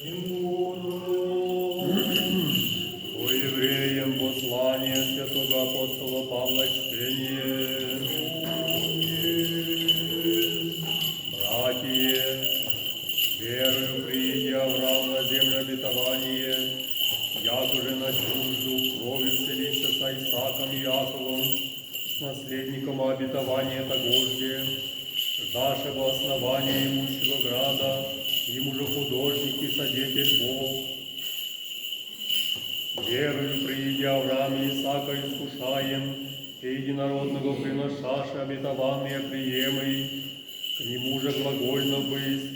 По евреям послание святого апостола Павла чтение. Братья, верою приидя Авраам на землю обетование, якоже на чужду крови вселися со Исааком и Яковом, с наследником обетования тогожде, ждашего основания имущего града, ему же художник и содетель Бог. Верою приидя Авраам и Исаака искушаем, и единородного приношаши обетованные приемы, к нему же глагольно быть,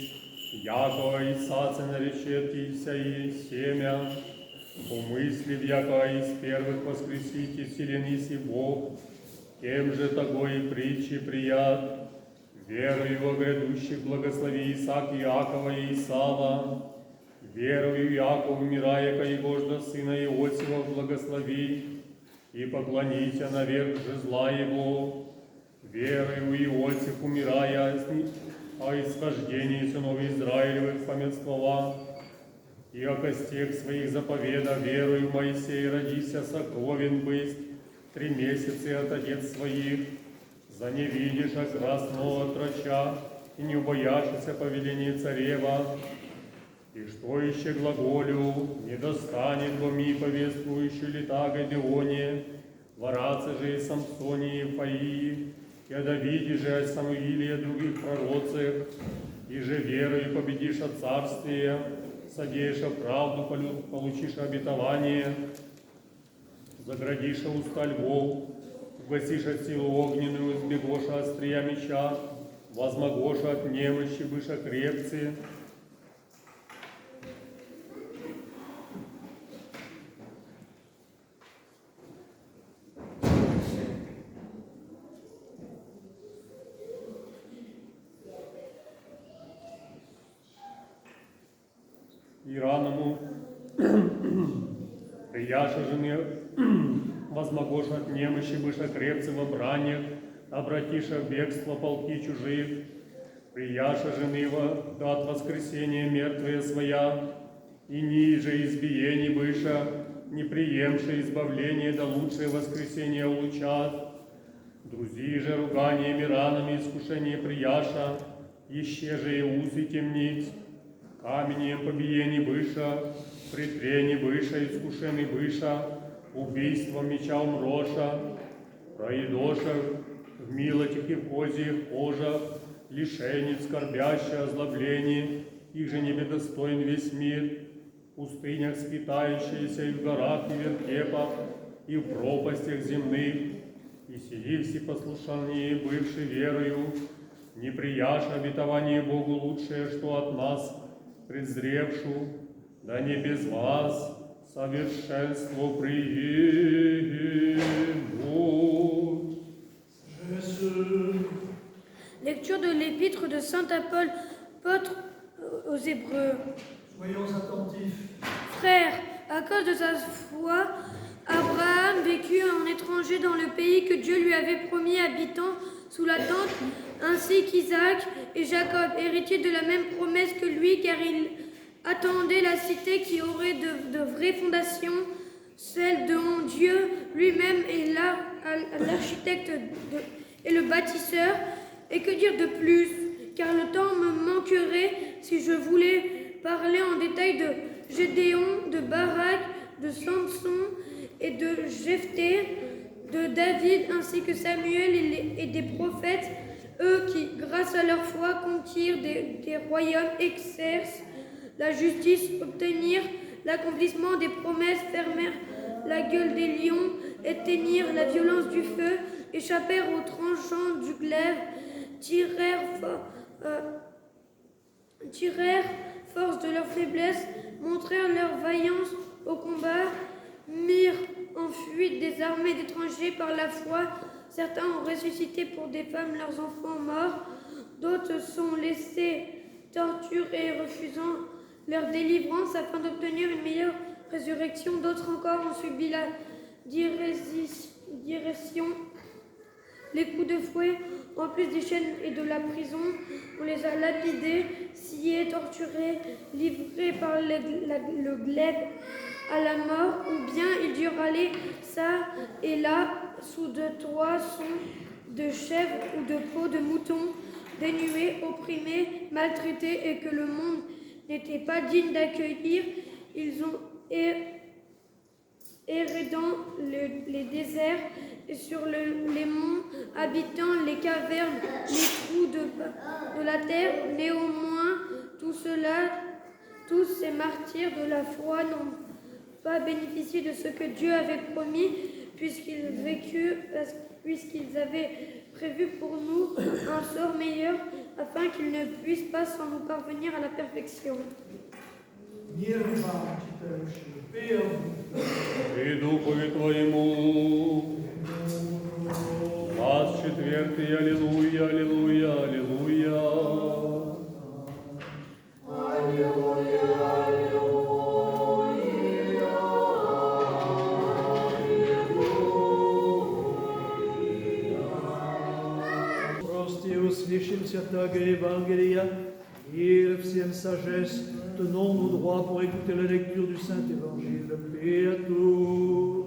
Якова Исааца наречетися и семя, помыслив, яко из первых воскресите вселенись и Бог, тем же такой и притчи прият, верою во грядущих благослови Исаак Иакова и Исава, верою Иаков, умирая, ко Егожда сына Иосифа, благослови, и поклонися наверх же зла его, верою Иосиф, умирая, о исхождении сынов Израилевых помянствовал, и о костях своих заповеда, верою Моисей, родися сокровен быть, 3 месяца от отец своих, за не видишь красного трача, и не убояшься повеления царева, и что еще глаголю, не достанет воми повествующую лета Гедеоне, вораться же и Самсоне и Фаии, и о Давиде же, о Самуиле и о других пророцах, и же верою победишь от царствия, содеешь правду, получишь обетование, заградишь уста львов, гасишь от силу огненную, сбегоша острия меча, возмогоша от немощи, быша крепцы. И раному прияша жены возмогоша от немощи, быша крепцы в бранях, обратиша в бегство полки чужих, прияша жены от воскресения мертвые своя, и ниже избиений быша, не приемши избавление, да лучшее воскресение улучат. Друзи же руганиями, ранами, искушение прияша, еще же и усы темнить, каменем побиений быша, притрени быша, искушений быша, убийством меча умроша, проедоша в милотях и в козьих кожах, лишенец, скорбящий, озлоблений, их же небедостоин весь мир, в пустынях скитающиеся и в горах и вертепах, и в пропастях земных, и сии всепослушании, бывший верою, не прияша обетование Богу лучшее, что от нас презревшу, да не без вас совершенство приму. Lecture de l'épître de saint Apôtre aux Hébreux. Soyons attentifs. Frères, à cause de sa foi, Abraham vécut en étranger dans le pays que Dieu lui avait promis, habitant sous la tente, ainsi qu'Isaac et Jacob, héritiers de la même promesse que lui, car il attendait la cité qui aurait de vraies fondations, celle dont Dieu lui-même est l'architecte et le bâtisseur. Et que dire de plus, car le temps me manquerait si je voulais parler en détail de Gédéon, de Barak, de Samson et de Jephthé, de David ainsi que Samuel et des prophètes, eux qui, grâce à leur foi, conquirent des royaumes, exercent la justice, obtenirent l'accomplissement des promesses, fermèrent la gueule des lions, éteignirent la violence du feu, échappèrent aux tranchants du glaive, tirèrent force de leur faiblesse, montrèrent leur vaillance au combat, mirent en fuite des armées d'étrangers par la foi. Certains ont ressuscité pour des femmes leurs enfants morts, d'autres sont laissés torturer, refusant leur délivrance afin d'obtenir une meilleure résurrection. D'autres encore ont subi la direction les coups de fouet, en plus des chaînes et de la prison. On les a lapidés, sciés, torturés, livrés par le glaive à la mort, ou bien ils durent aller ça et là sous de toisons de chèvres ou de peaux de moutons, dénués, opprimés, maltraités et que le monde n'était pas digne d'accueillir. Ils ont erré dans les déserts et sur les monts, habitant les cavernes, les trous de la terre. Néanmoins, tous ces martyrs de la foi n'ont pas bénéficié de ce que Dieu avait promis, puisqu'ils avaient prévu pour nous un sort meilleur, afin qu'ils ne puissent pas sans nous parvenir à la perfection. И Духове Твоему. Глаз 4, аллилуйя, аллилуйя, аллилуйя. Прости, услышим святого Евангелия, и всем sagesse, tenons nos droits pour écouter la lecture du Saint-Évangile. Paix à tous.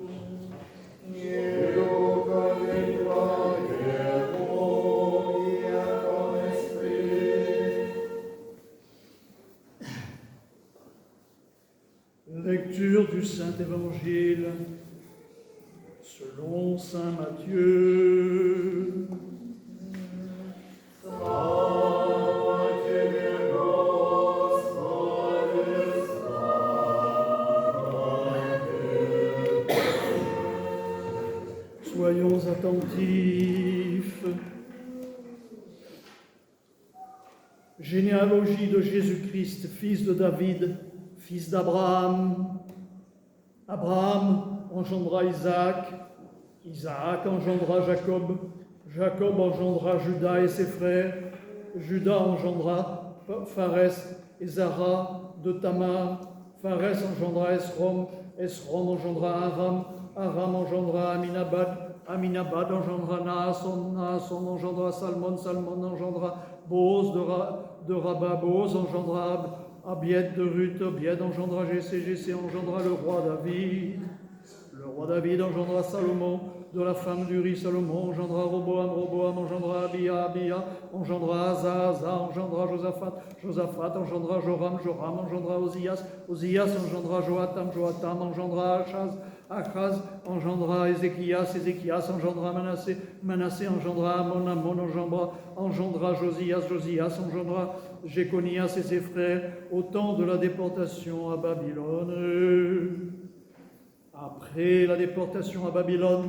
Lecture du Saint-Évangile selon Saint Matthieu. Soyons attentifs. Généalogie de Jésus-Christ, fils de David, fils d'Abraham. Abraham engendra Isaac, Isaac engendra Jacob, Jacob engendra Judas et ses frères, Judas engendra Pharès et Zara de Tamar, Pharès engendra Esrom, Esrom engendra Aram, Aram engendra Aminabad, Aminabad engendra Naasson, Naasson engendra Salmon, Salmon engendra Boz de Rabba, Boz engendra Abied de Ruth, Abied engendra Jessé, Jessé engendra le roi David. Le roi David engendra Salomon, de la femme d'Uri, Salomon engendra Roboam, Roboam engendra Abia, Abia engendra Asa, Asa engendra Josaphat, Josaphat engendra Joram, Joram engendra Ozias, Ozias engendra Joatam, Joatam engendra Achaz, Achaz engendra Ézéchias, Ézéchias engendra Manassé, Manassé engendra Amon, Amon engendra Josias, Josias engendra Jéconias et ses frères au temps de la déportation à Babylone. Après la déportation à Babylone,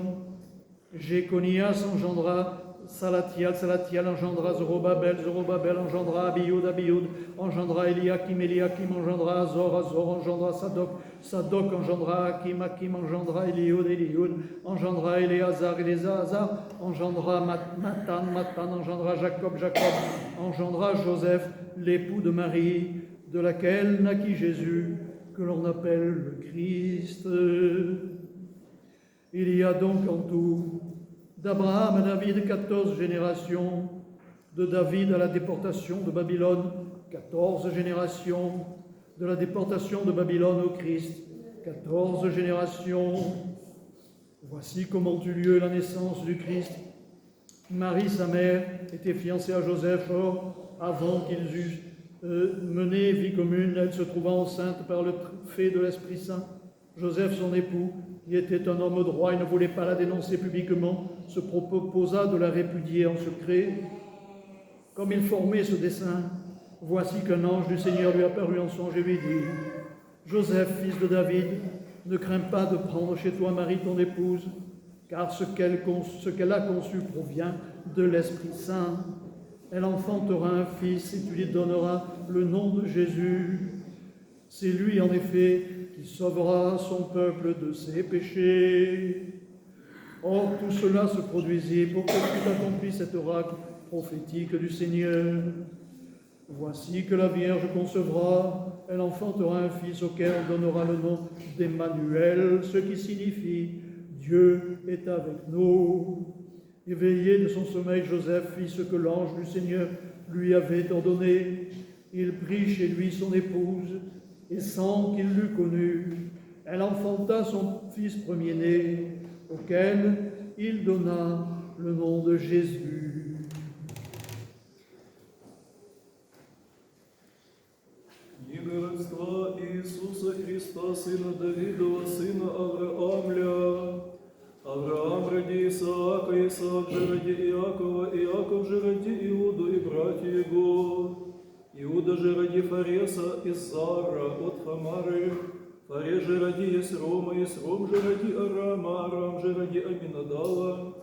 Jéconias engendra Salatiel, Salatiel engendra Zorobabel, Zorobabel engendra Abioud, Abioud engendra Eliakim, Eliakim engendra Azor, Azor engendra Sadok, Sadok engendra Hakim, Hakim engendra Eliud, Eliud engendra Éléazar, Éléazar engendra Matan, Matan engendra Jacob, Jacob engendra Joseph, l'époux de Marie, de laquelle naquit Jésus, que l'on appelle le Christ. Il y a donc en tout, d'Abraham à David, 14 générations, de David à la déportation de Babylone, 14 générations, de la déportation de Babylone au Christ, 14 générations. Voici comment eut lieu la naissance du Christ. Marie, sa mère, était fiancée à Joseph. Or, avant qu'ils eussent mené vie commune, elle se trouva enceinte par le fait de l'Esprit Saint. Joseph, son époux, qui était un homme droit et ne voulait pas la dénoncer publiquement, se proposa de la répudier en secret. Comme il formait ce dessein, voici qu'un ange du Seigneur lui apparut en songe et lui dit : Joseph, fils de David, ne crains pas de prendre chez toi Marie ton épouse, car ce qu'elle a conçu provient de l'Esprit Saint. Elle enfantera un fils et tu lui donneras le nom de Jésus. C'est lui, en effet, qui sauvera son peuple de ses péchés. Or, tout cela se produisit pour que fût accompli cet oracle prophétique du Seigneur. Voici que la Vierge concevra, elle enfantera un fils auquel on donnera le nom d'Emmanuel, ce qui signifie Dieu est avec nous. Éveillé de son sommeil, Joseph fit ce que l'ange du Seigneur lui avait ordonné. Il prit chez lui son épouse, et sans qu'il l'eût connue, elle enfanta son fils premier-né, auquel il donna le nom de Jésus. Єгорства Ісуса Христа, сина Давидова, сина Авраамля. Авраам ради Исаака, Исаак же ради Иакова, Иаков же ради Иуду и братья его. Иуда же ради Фареса и Сара от Хамары, Фарес же ради Есрома, Есром же ради Арама, Арам же ради Аминадава,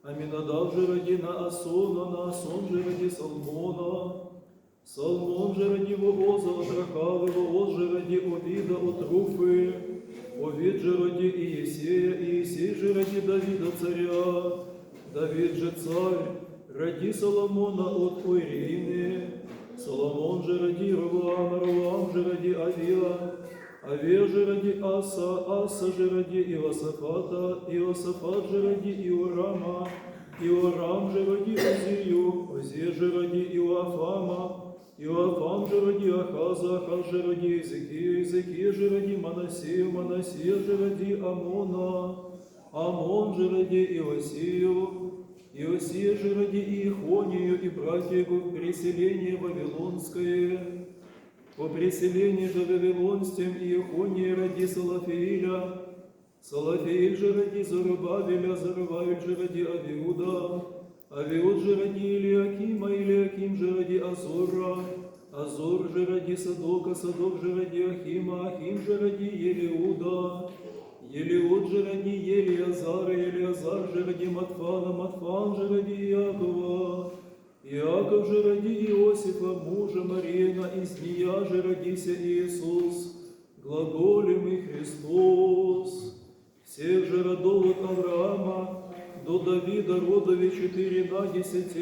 Аминадав же ради Наассона, Наасон же ради Салмона, Салмон же ради Вооза от Рахавы, Вооз же ради Овида от Руфы, Овид же ради Иесея, Иесей же ради Давида царя, Давид же царь ради Соломона от Уирины, Соломон же ради Ровоама, Ровоам же ради Авия, Авия же ради Аса, Аса же ради Иосафата, Иосафат же ради Иорама, Иорам же ради Озию, Озия же ради Иоафама, Иоафам же ради Ахаза, Ахаз же ради Иезекия, Иезекия же ради Манасея, Манасея же ради Амона, Амон же ради Иосию, Иосия же ради Иехонию и братья его в переселение Вавилонское. По преселении же Вавилонским Иехония ради Салафииля, Салафииль же ради Зарубавеля, Зарубавель же ради Авиуда, Авиуд же ради Илиакима, Илиаким же ради Азора, Азор же ради Садока, Садок же ради Ахима, Ахим же ради Елиуда, Елиуд же ради Елиазара, Елиазар же ради Матфана, Матфан же ради Иакова, Иаков же ради Иосифа, мужа Мариина, из нея же родился Иисус, глаголемый Христос. Всех же родов от Авраама до Давида родове 14,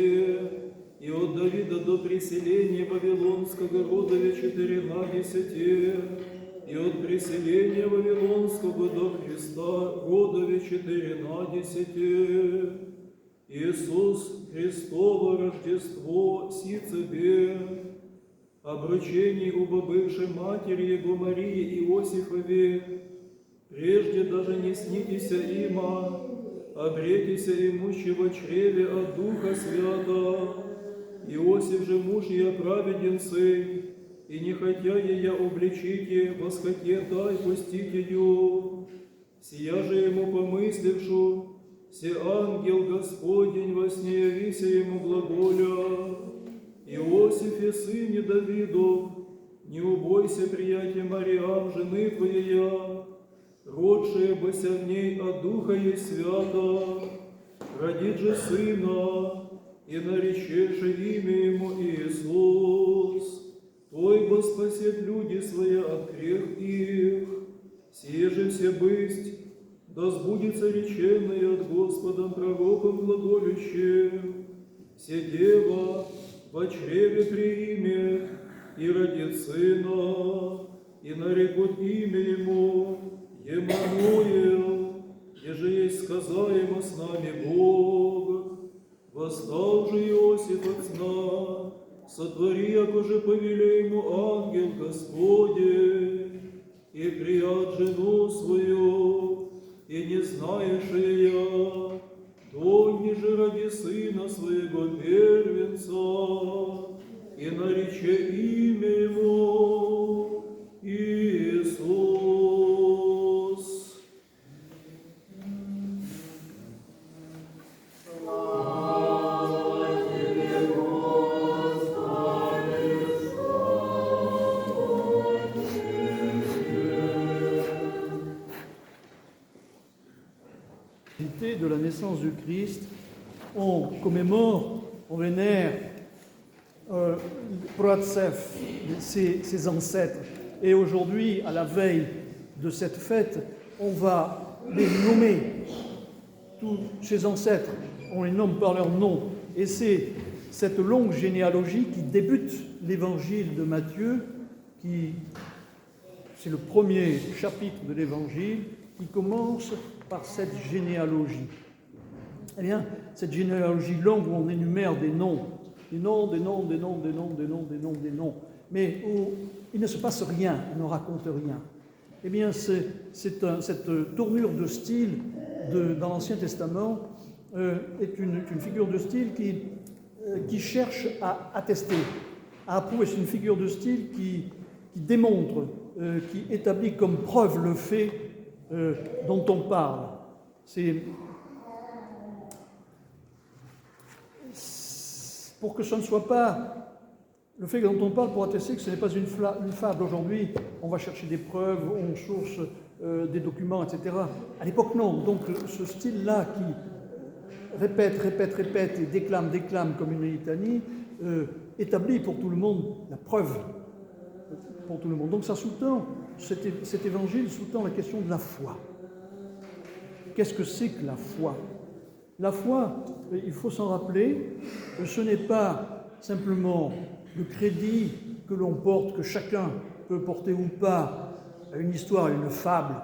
и от Давида до преселения Вавилонского родове 14, и от преселения Вавилонского до Христа родове 14. Иисус Христово Рождество си тебе, обручений у бывшей матери Его Марии Иосифове, прежде даже не снитеся има, обретися имущего чреве от Духа Свята. Иосиф же муж я праведен сын, и не хотя я обличите, восхотетай пустите ее. Сия же ему помыслившу, се ангел Господень во сне явися ему глаголя. Иосифе, сыне Давидов, не убойся, приятия Мариам, жены твоя, родшая бося в ней от Духа ей свята, родит же сына, и наречеше имя ему Иисус. Той бо спасет люди свои от грех их. Сие же все бысть, да сбудется реченное от Господом пророком глаголющим. Все дева во чреве приимет и родит сына, и нарекут имя ему Емануил, еже есть сказаемо с нами Бог. Восстал же Иосиф от сна, сотвори, якоже повеле ему ангел Господень, и прият жену свою, и не знаешь я, донь же ради сына своего первенца, и нарече имя ему Иисус. De la naissance du Christ, on commémore, on vénère Pratsef, ses ancêtres. Et aujourd'hui, à la veille de cette fête, on va les nommer, tous ses ancêtres, on les nomme par leur nom. Et c'est cette longue généalogie qui débute l'évangile de Matthieu, c'est le premier chapitre de l'évangile, qui commence par cette généalogie. Eh bien, cette généalogie longue où on énumère des noms, des noms, des noms, des noms, des noms, des noms, des noms, des noms, mais où il ne se passe rien, on ne raconte rien. Eh bien, cette tournure de style dans l'Ancien Testament est une figure de style qui cherche à attester, à approuver. C'est une figure de style qui démontre, qui établit comme preuve le fait dont on parle. Pour que ce ne soit pas le fait dont on parle, pour attester que ce n'est pas une fable. Aujourd'hui, on va chercher des preuves, on source des documents, etc. À l'époque, non. Donc, ce style-là qui répète et déclame comme une litanie, établit pour tout le monde la preuve pour tout le monde. Donc, ça sous-tend, cet évangile sous-tend la question de la foi. Qu'est-ce que c'est que la foi? La foi, il faut s'en rappeler, ce n'est pas simplement le crédit que l'on porte, que chacun peut porter ou pas, à une histoire, à une fable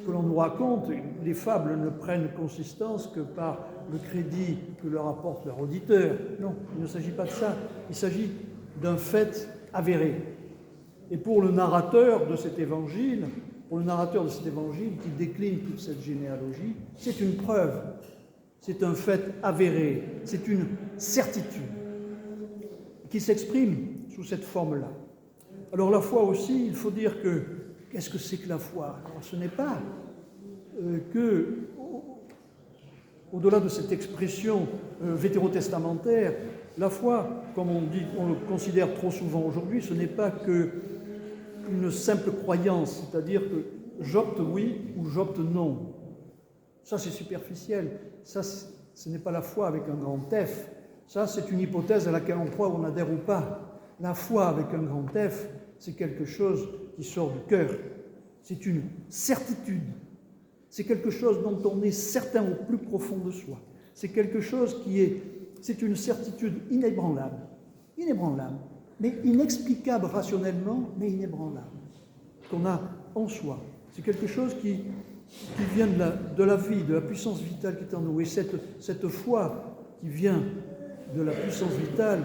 que l'on nous raconte. Les fables ne prennent consistance que par le crédit que leur apporte leur auditeur. Non, il ne s'agit pas de ça. Il s'agit d'un fait avéré. Et pour le narrateur de cet évangile, qui décline toute cette généalogie, c'est une preuve, c'est un fait avéré, c'est une certitude qui s'exprime sous cette forme-là. Alors la foi aussi, il faut dire que, qu'est-ce que c'est que la foi? Alors, ce n'est pas que, au-delà de cette expression vétérotestamentaire, la foi, comme on le considère trop souvent aujourd'hui, ce n'est pas qu'une simple croyance, c'est-à-dire que j'opte oui ou j'opte non. Ça, c'est superficiel. Ça, ce n'est pas la foi avec un grand F. Ça, c'est une hypothèse à laquelle on croit ou on adhère ou pas. La foi avec un grand F, c'est quelque chose qui sort du cœur. C'est une certitude. C'est quelque chose dont on est certain au plus profond de soi. C'est quelque chose c'est une certitude inébranlable, mais inexplicable rationnellement, mais inébranlable, qu'on a en soi. C'est quelque chose qui vient de la vie, de la puissance vitale qui est en nous. Et cette foi qui vient de la puissance vitale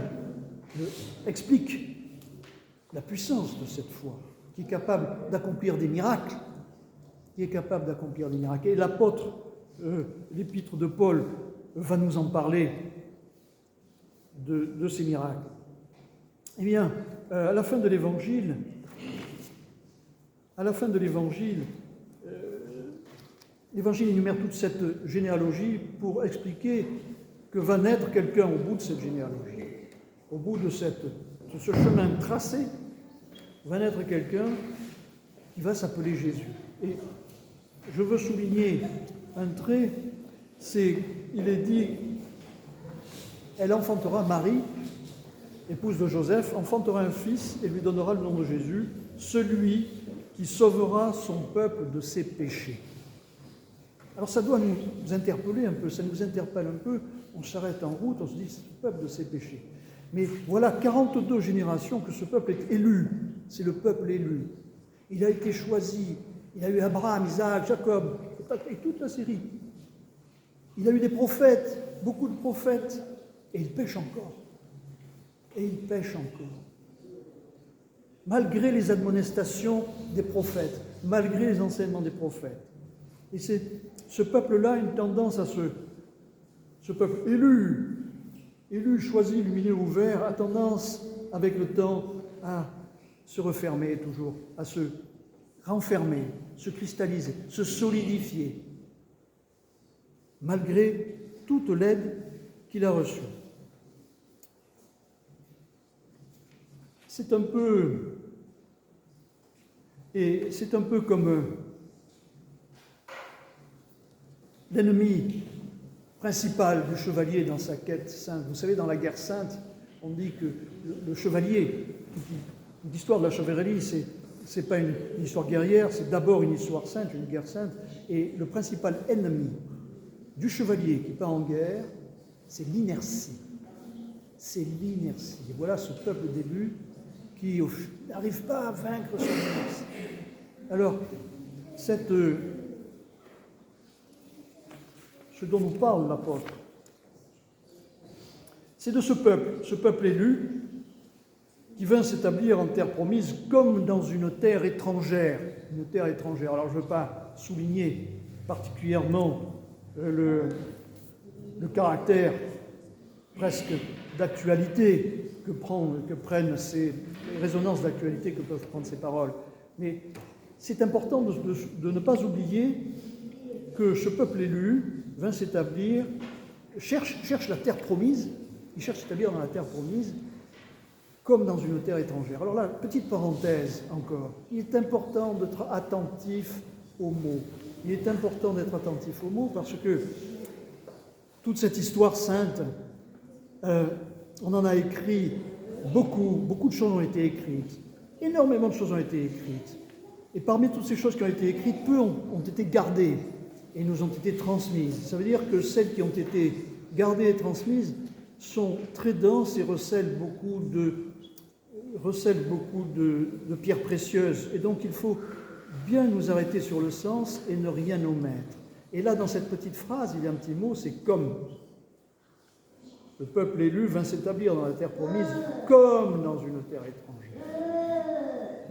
explique la puissance de cette foi, qui est capable d'accomplir des miracles, Et l'apôtre, l'épître de Paul, va nous en parler de ces miracles. Eh bien, à la fin de l'évangile, l'évangile énumère toute cette généalogie pour expliquer que va naître quelqu'un au bout de cette généalogie. Au bout de ce chemin tracé, va naître quelqu'un qui va s'appeler Jésus. Et je veux souligner un trait, il est dit, elle enfantera, Marie, épouse de Joseph, enfantera un fils et lui donnera le nom de Jésus, celui qui sauvera son peuple de ses péchés. Alors ça doit nous interpeller un peu, ça nous interpelle un peu, on s'arrête en route, on se dit, c'est le peuple de ses péchés. Mais voilà 42 générations que ce peuple est élu, c'est le peuple élu. Il a été choisi, il a eu Abraham, Isaac, Jacob, et toute la série. Il a eu des prophètes, beaucoup de prophètes, et il pêche encore. Malgré les admonestations des prophètes, malgré les enseignements des prophètes. Et ce peuple-là a une tendance à ce peuple élu, choisi, illuminé, ouvert, a tendance, avec le temps, à se refermer toujours, à se renfermer, se cristalliser, se solidifier, malgré toute l'aide qu'il a reçue. C'est un peu comme l'ennemi principal du chevalier dans sa quête sainte. Vous savez, dans la guerre sainte, on dit que le chevalier, l'histoire de la chevalerie, c'est pas une histoire guerrière, c'est d'abord une histoire sainte, une guerre sainte, et le principal ennemi du chevalier qui part en guerre, c'est l'inertie. Et voilà ce peuple d'élu qui n'arrive pas à vaincre son inertie. Alors, ce dont nous parle l'apôtre, C'est de ce peuple élu, qui vint s'établir en terre promise comme dans une terre étrangère. Une terre étrangère. Alors je ne veux pas souligner particulièrement le caractère presque d'actualité que prennent ces résonances d'actualité que peuvent prendre ces paroles. Mais c'est important de ne pas oublier que ce peuple élu vint s'établir, cherche la terre promise, il cherche à s'établir dans la terre promise, comme dans une terre étrangère. Alors là, petite parenthèse encore, il est important d'être attentif aux mots. Il est important d'être attentif aux mots parce que toute cette histoire sainte, on en a écrit beaucoup de choses ont été écrites, énormément de choses ont été écrites. Et parmi toutes ces choses qui ont été écrites, peu ont été gardées et nous ont été transmises. Ça veut dire que celles qui ont été gardées et transmises sont très denses et recèlent beaucoup de pierres précieuses. Et donc il faut bien nous arrêter sur le sens et ne rien omettre. Et là, dans cette petite phrase, il y a un petit mot, c'est « comme ». Le peuple élu vint s'établir dans la terre promise comme dans une terre étrangère.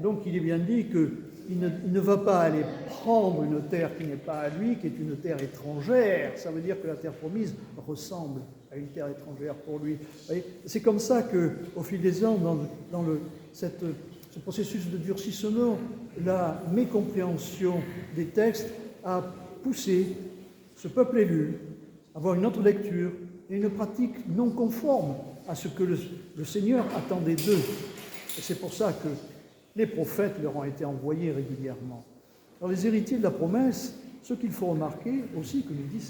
Donc il est bien dit qu'il ne va pas aller prendre une terre qui n'est pas à lui, qui est une terre étrangère. Ça veut dire que la terre promise ressemble à une terre étrangère pour lui. C'est comme ça qu'au fil des ans, dans ce processus de durcissement, la mécompréhension des textes a poussé ce peuple élu à avoir une autre lecture et une pratique non conforme à ce que le Seigneur attendait d'eux. Et c'est pour ça que les prophètes leur ont été envoyés régulièrement. Alors les héritiers de la promesse, ce qu'il faut remarquer aussi que nous dit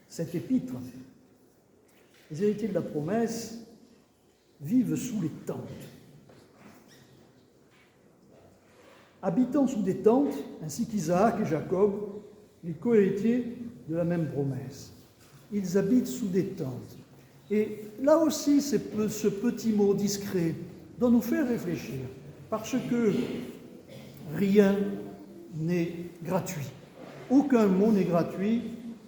cette épître, les héritiers de la promesse vivent sous les tentes. Habitant sous des tentes, ainsi qu'Isaac et Jacob, les co-héritiers de la même promesse. Ils habitent sous des tentes. Et là aussi, ce petit mot discret doit nous faire réfléchir, parce que rien n'est gratuit. Aucun mot n'est gratuit,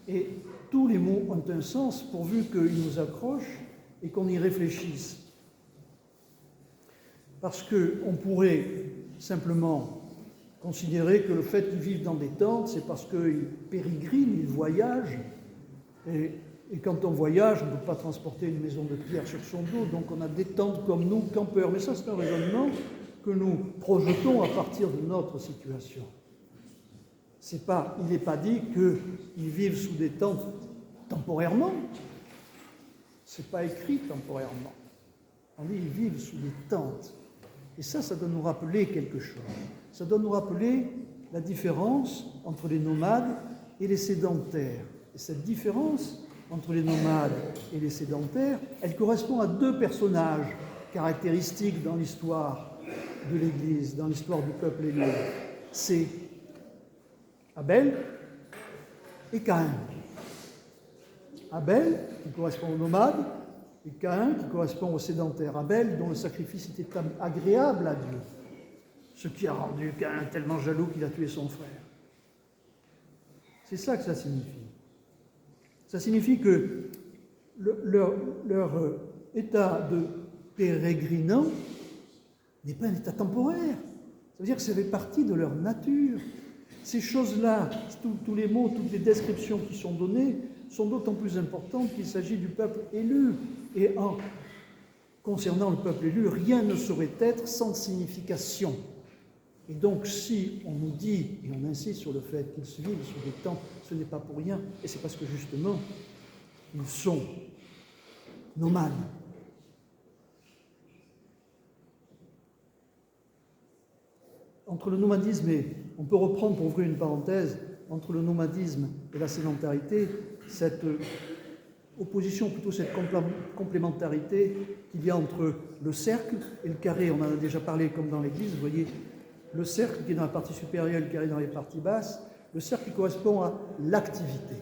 et tous les mots ont un sens pourvu qu'ils nous accrochent et qu'on y réfléchisse. Parce qu'on pourrait simplement considérer que le fait qu'ils vivent dans des tentes, c'est parce qu'ils pérégrinent, ils voyagent. Et quand on voyage, on ne peut pas transporter une maison de pierre sur son dos, donc on a des tentes comme nous, campeurs. Mais ça, c'est un raisonnement que nous projetons à partir de notre situation. Il n'est pas dit qu'ils vivent sous des tentes temporairement. Ce n'est pas écrit temporairement. On dit qu'ils vivent sous des tentes. Et ça doit nous rappeler quelque chose. Ça doit nous rappeler la différence entre les nomades et les sédentaires. Et cette différence entre les nomades et les sédentaires, elle correspond à deux personnages caractéristiques dans l'histoire de l'Église, dans l'histoire du peuple élu. C'est Abel et Caïn. Abel, qui correspond aux nomades, et Caïn, qui correspond aux sédentaires. Abel, dont le sacrifice était agréable à Dieu, ce qui a rendu Caïn tellement jaloux qu'il a tué son frère. C'est ça que ça signifie. Ça signifie que leur état de pérégrinant n'est pas un état temporaire. Ça veut dire que ça fait partie de leur nature. Ces choses-là, tous les mots, toutes les descriptions qui sont données, sont d'autant plus importantes qu'il s'agit du peuple élu. Et concernant le peuple élu, rien ne saurait être sans signification. Et donc, si on nous dit, et on insiste sur le fait qu'ils se vivent sous des tentes, ce n'est pas pour rien, et c'est parce que justement, ils sont nomades. Entre le nomadisme et, on peut reprendre pour ouvrir une parenthèse, entre le nomadisme et la sédentarité, cette opposition, plutôt cette complémentarité qu'il y a entre le cercle et le carré. On en a déjà parlé comme dans l'Église, vous voyez, le cercle qui est dans la partie supérieure, le carré dans les parties basses. Le cercle correspond à l'activité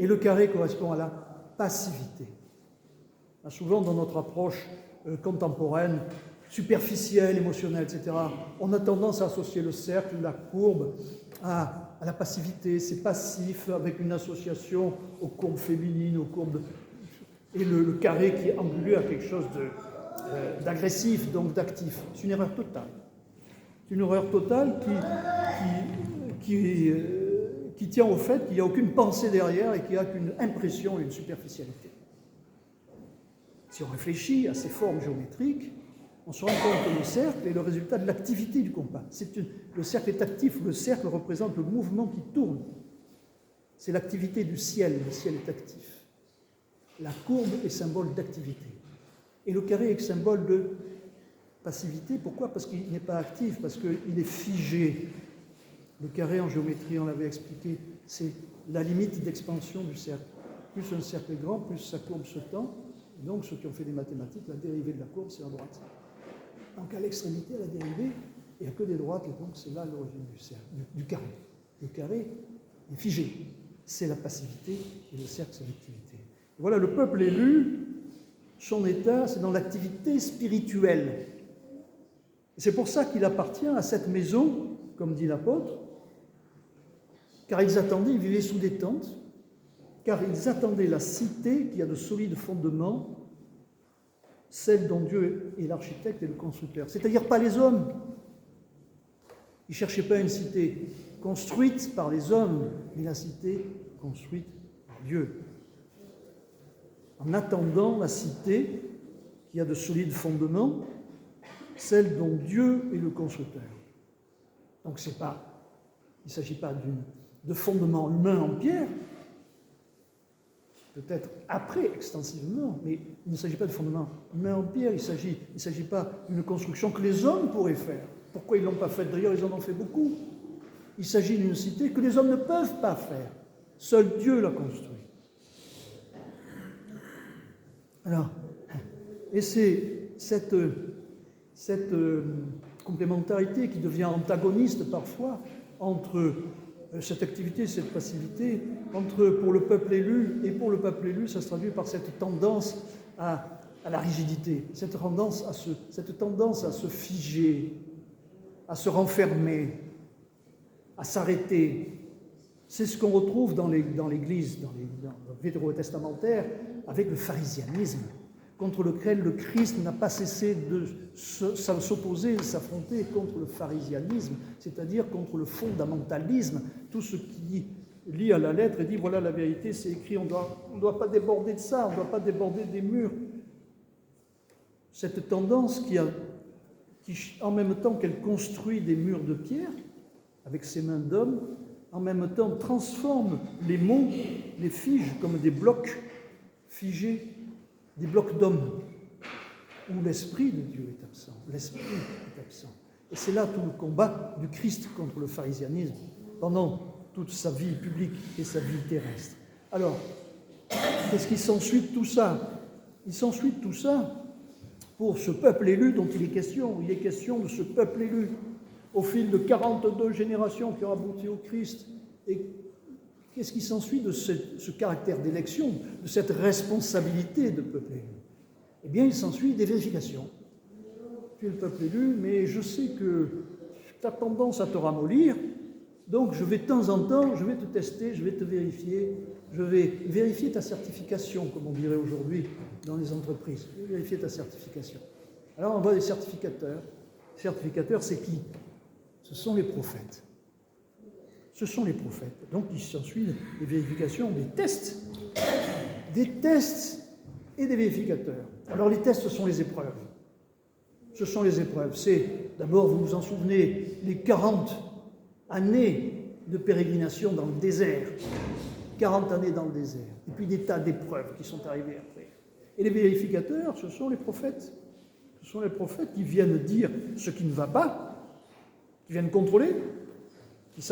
et le carré correspond à la passivité. Souvent dans notre approche contemporaine, superficielle, émotionnelle, etc., on a tendance à associer le cercle, la courbe, à la passivité. C'est passif avec une association aux courbes féminines, aux courbes et le carré qui est anguleux a quelque chose d'agressif, donc d'actif. C'est une erreur totale. C'est une erreur totale qui tient au fait qu'il n'y a aucune pensée derrière et qu'il n'y a qu'une impression et une superficialité. Si on réfléchit à ces formes géométriques, on se rend compte que le cercle est le résultat de l'activité du compas. Le cercle est actif, le cercle représente le mouvement qui tourne. C'est l'activité du ciel, le ciel est actif. La courbe est symbole d'activité. Et le carré est symbole de passivité. Pourquoi? Parce qu'il n'est pas actif, parce qu'il est figé. Le carré en géométrie, on l'avait expliqué, c'est la limite d'expansion du cercle. Plus un cercle est grand, plus sa courbe se tend. Et donc, ceux qui ont fait des mathématiques, la dérivée de la courbe, c'est la droite. Donc, à l'extrémité, la dérivée, il n'y a que des droites, et donc c'est là l'origine du cercle, du carré. Le carré est figé. C'est la passivité, et le cercle, c'est l'activité. Voilà, le peuple élu, son état, c'est dans l'activité spirituelle. C'est pour ça qu'il appartient à cette maison, comme dit l'apôtre, car ils attendaient, ils vivaient sous des tentes, car ils attendaient la cité qui a de solides fondements, celle dont Dieu est l'architecte et le constructeur. C'est-à-dire pas les hommes. Ils ne cherchaient pas une cité construite par les hommes, mais la cité construite par Dieu. En attendant la cité qui a de solides fondements, celle dont Dieu est le constructeur. Donc il ne s'agit pas de fondements humains en pierre, peut-être après extensivement, mais il ne s'agit pas de fondements humains en pierre, il ne s'agit pas d'une construction que les hommes pourraient faire. Pourquoi ils ne l'ont pas faite? D'ailleurs, ils en ont fait beaucoup. Il s'agit d'une cité que les hommes ne peuvent pas faire. Seul Dieu l'a construit. Alors, et c'est cette complémentarité qui devient antagoniste parfois entre cette activité, cette passivité, pour le peuple élu, et pour le peuple élu, ça se traduit par cette tendance à la rigidité, cette tendance à se figer, à se renfermer, à s'arrêter. C'est ce qu'on retrouve dans l'Église, dans le vétérotestamentaire, avec le pharisianisme, contre lequel le Christ n'a pas cessé de s'opposer, de s'affronter contre le pharisianisme, c'est-à-dire contre le fondamentalisme, tout ce qui lit à la lettre et dit voilà la vérité, c'est écrit, on ne doit pas déborder de ça, on ne doit pas déborder des murs. Cette tendance qui, en même temps qu'elle construit des murs de pierre, avec ses mains d'homme, en même temps transforme les monts, les fige comme des blocs figés, des blocs d'hommes, où l'Esprit de Dieu est absent. L'Esprit est absent. Et c'est là tout le combat du Christ contre le pharisianisme, pendant toute sa vie publique et sa vie terrestre. Alors, qu'est-ce qui s'ensuit de tout ça? Il s'ensuit de tout ça pour ce peuple élu dont il est question. Il est question de ce peuple élu au fil de 42 générations qui ont abouti au Christ. Et qu'est-ce qui s'ensuit de ce caractère d'élection, de cette responsabilité de peuple élu? Eh bien, il s'ensuit des vérifications. Tu es le peuple élu, mais je sais que tu as tendance à te ramollir, donc je vais de temps en temps, je vais te tester, je vais te vérifier, je vais vérifier ta certification, comme on dirait aujourd'hui dans les entreprises. Je vais vérifier ta certification. Alors on voit des certificateurs. Les certificateurs, c'est qui? Ce sont les prophètes. Ce sont les prophètes. Donc il s'ensuit des vérifications, des tests et des vérificateurs. Alors les tests, ce sont les épreuves. Ce sont les épreuves. C'est, d'abord, vous vous en souvenez, les 40 années de pérégrination dans le désert. 40 années dans le désert. Et puis des tas d'épreuves qui sont arrivées après. Et les vérificateurs, ce sont les prophètes. Ce sont les prophètes qui viennent dire ce qui ne va pas, qui viennent contrôler, qui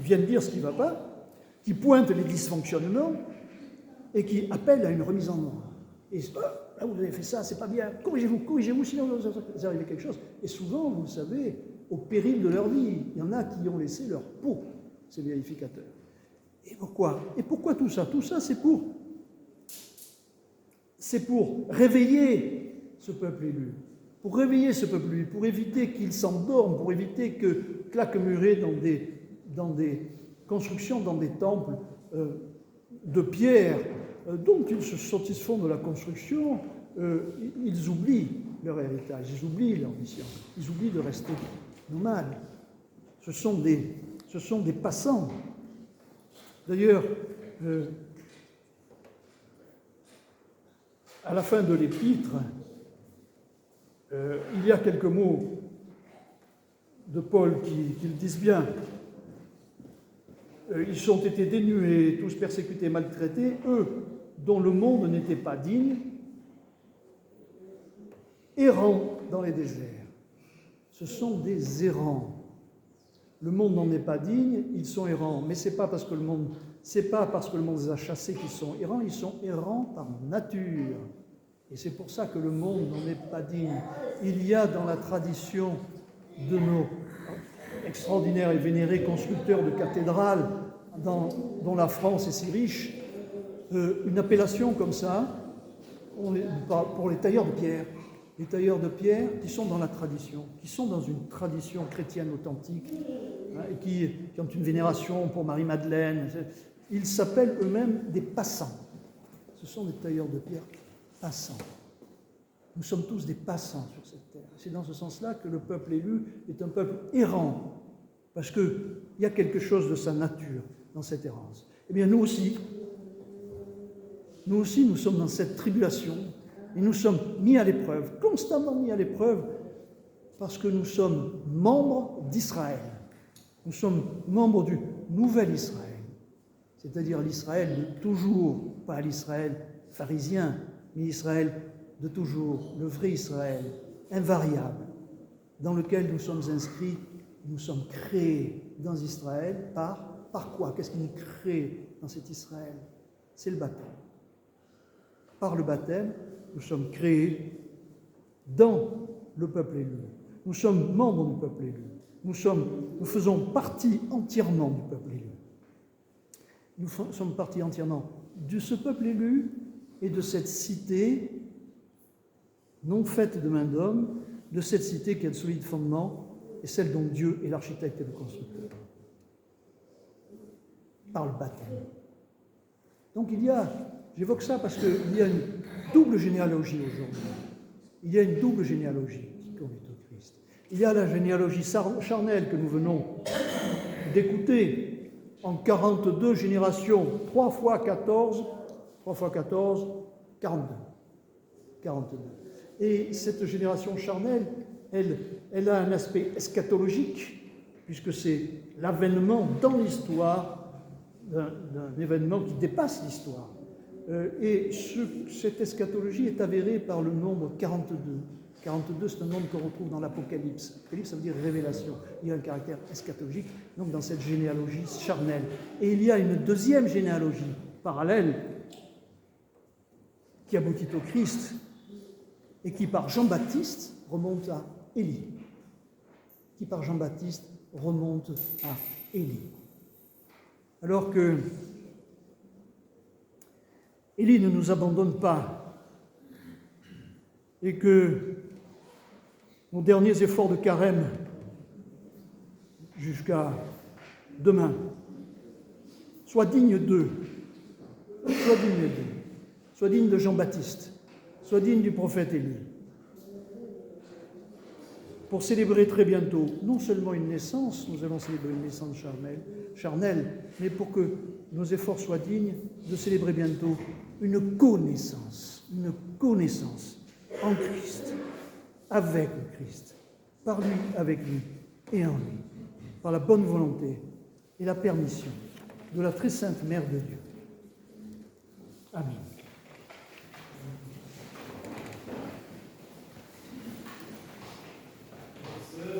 viennent dire ce qui ne va pas, qui pointent les dysfonctionnements et qui appellent à une remise en ordre. Et là, vous avez fait ça, c'est pas bien, corrigez-vous, sinon vous arrivez quelque chose. Et souvent, vous le savez, au péril de leur vie, il y en a qui ont laissé leur peau, ces vérificateurs. Et pourquoi tout ça? Tout ça, c'est pour réveiller ce peuple élu. Pour réveiller ce peuple élu, pour éviter qu'il s'endorme, pour éviter que claquemuré dans des constructions, dans des temples de pierre, dont ils se satisfont de la construction, ils oublient leur héritage, ils oublient leur mission, ils oublient de rester nomades. Ce sont des passants. D'ailleurs, à la fin de l'épître, il y a quelques mots de Paul qui le disent bien. Ils ont été dénués, tous persécutés, maltraités, eux dont le monde n'était pas digne, errants dans les déserts. Ce sont des errants. Le monde n'en est pas digne, ils sont errants. Mais c'est pas parce que le monde les a chassés qu'ils sont errants par nature. Et c'est pour ça que le monde n'en est pas digne. Il y a dans la tradition de nos extraordinaires et vénérés constructeurs de cathédrales, dont la France est si riche, une appellation comme ça pour les tailleurs de pierre. Les tailleurs de pierre qui sont dans la tradition, qui sont dans une tradition chrétienne authentique, et qui ont une vénération pour Marie-Madeleine. Ils s'appellent eux-mêmes des passants. Ce sont des tailleurs de pierre passants. Nous sommes tous des passants sur cette terre. C'est dans ce sens-là que le peuple élu est un peuple errant, parce qu'il y a quelque chose de sa nature dans cette errance. Eh bien, nous aussi, nous sommes dans cette tribulation, et nous sommes mis à l'épreuve, constamment mis à l'épreuve, parce que nous sommes membres d'Israël. Nous sommes membres du nouvel Israël, c'est-à-dire l'Israël de toujours, pas l'Israël pharisien, mais l'Israël de toujours, le vrai Israël, invariable, dans lequel nous sommes inscrits, nous sommes créés dans Israël par quoi? Qu'est-ce qui nous crée dans cet Israël? C'est le baptême. Par le baptême, nous sommes créés dans le peuple élu. Nous sommes membres du peuple élu. Nous faisons partie entièrement du peuple élu. Nous sommes partie entièrement de ce peuple élu et de cette cité non faite de main d'homme, de cette cité qui a de solides fondements et celle dont Dieu est l'architecte et le constructeur. Par le baptême. Donc j'évoque ça parce qu'il y a une double généalogie aujourd'hui. Il y a une double généalogie qui conduit au Christ. Il y a la généalogie charnelle que nous venons d'écouter en 42 générations, 3 fois 14, 42. Et cette génération charnelle, elle a un aspect eschatologique, puisque c'est l'avènement dans l'histoire d'un événement qui dépasse l'histoire. Et cette eschatologie est avérée par le nombre 42. 42, c'est un nombre qu'on retrouve dans l'Apocalypse. Apocalypse, ça veut dire révélation. Il y a un caractère eschatologique, donc dans cette généalogie charnelle. Et il y a une deuxième généalogie parallèle qui aboutit au Christ et qui, par Jean-Baptiste, remonte à Élie. Alors que Élie ne nous abandonne pas et que nos derniers efforts de carême jusqu'à demain soient dignes d'eux, soient dignes de Jean-Baptiste, soient dignes du prophète Élie, pour célébrer très bientôt non seulement une naissance, nous allons célébrer une naissance charnelle, mais pour que nos efforts soient dignes de célébrer bientôt une connaissance en Christ, avec le Christ, par lui, avec lui et en lui, par la bonne volonté et la permission de la très sainte Mère de Dieu. Amen.